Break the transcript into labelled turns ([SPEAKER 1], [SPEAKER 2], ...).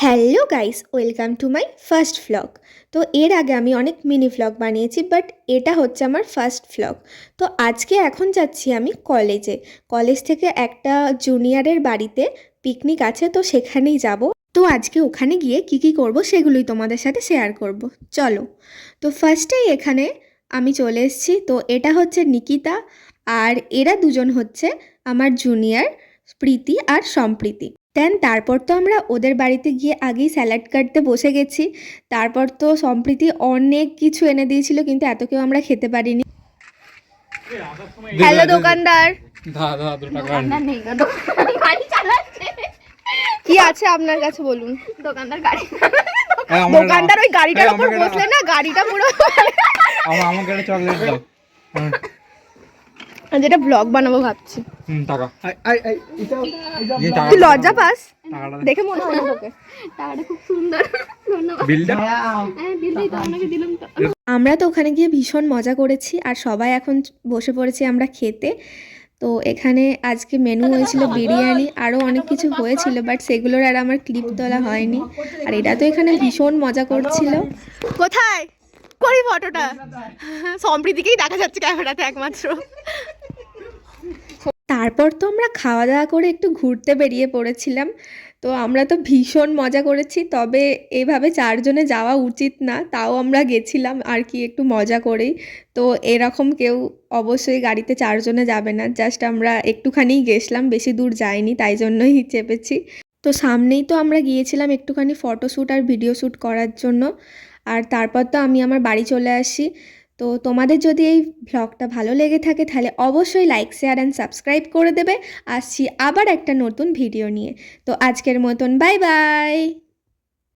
[SPEAKER 1] Hello guys, welcome to my first vlog. তো এর আগে আমি অনেক মিনি ভ্লগ বানিয়েছি, বাট এটা হচ্ছে আমার ফার্স্ট ভ্লগ। তো আজকে এখন যাচ্ছি আমি কলেজে। কলেজ থেকে একটা জুনিয়রের বাড়িতে পিকনিক আছে, তো সেখানেই যাব। তো আজকে ওখানে গিয়ে কি কি করব সেগুলোই তোমাদের সাথে শেয়ার করব। চলো। তো ফার্স্টেই এখানে আমি চলে এসেছি। তো এটা হচ্ছে নিকিতা, আর এরা দুজন হচ্ছে আমার জুনিয়র, প্রীতি আর সম্প্রীতি। দেন তারপর তো আমরা ওদের বাড়িতে গিয়ে আগেই স্যালাড কাটতে বসে গেছি। তারপর তো সম্প্রীতি অনেক কিছু এনে দিয়েছিল, কিন্তু এত কেউ আমরা খেতে পারিনি। হ্যালো দোকানদার, কি আছে আপনার কাছে বলুন। দোকানদার গাড়ি, দোকানদার ওই গাড়িটার উপর বসলে না গাড়িটা পুরো
[SPEAKER 2] আমাকে একটা চকলেট দাও।
[SPEAKER 1] যেটা ব্লগ বানাবো ভাবছি।
[SPEAKER 2] টাকা
[SPEAKER 1] তুই লজ্জা পাস দেখে মনে হয় না তোকে?
[SPEAKER 3] টাকাটা খুব সুন্দর, ধন্যবাদ।
[SPEAKER 2] বিলটা
[SPEAKER 3] হ্যাঁ, দিলেই তো, আপনাকে দিলাম তো।
[SPEAKER 1] আমরা তো ওখানে গিয়ে ভীষণ মজা করেছি, আর সবাই এখন বসে পড়েছি আমরা খেতে। তো এখানে আজকে মেনু হয়েছিল বিরিয়ানি, আরও অনেক কিছু হয়েছিল, বাট সেগুলোর আর আমার ক্লিপ তোলা হয়নি। আর এটা তো এখানে ভীষণ মজা করছিল। কোথায় করি ফটোটা? সম্প্রীতিকেই দেখা যাচ্ছে ক্যামেরাতে একমাত্র। তারপর তো আমরা খাওয়া দাওয়া করে একটু ঘুরতে বেরিয়ে পড়েছিলাম। তো আমরা তো ভীষণ মজা করেছি, তবে এভাবে চারজনে যাওয়া উচিত না, তাও আমরা গেছিলাম আর কি একটু মজা করেই। তো এরকম কেউ অবশ্যই গাড়িতে চারজনে যাবে না, জাস্ট আমরা একটুখানিই গেছিলাম, বেশি দূর যাইনি, তাই জন্যই চেপেছি। তো সামনেই তো আমরা গিয়েছিলাম একটুখানি ফটোশ্যুট আর ভিডিও শ্যুট করার জন্য। আর তারপর তো আমি আমার বাড়ি চলে আসি। তো তোমাদের যদি এই ভ্লগটা ভালো লেগে থাকে তাহলে অবশ্যই লাইক, শেয়ার অ্যান্ড সাবস্ক্রাইব করে দেবে। আসছি আবার একটা নতুন ভিডিও নিয়ে। তো আজকের মতন বাই বাই।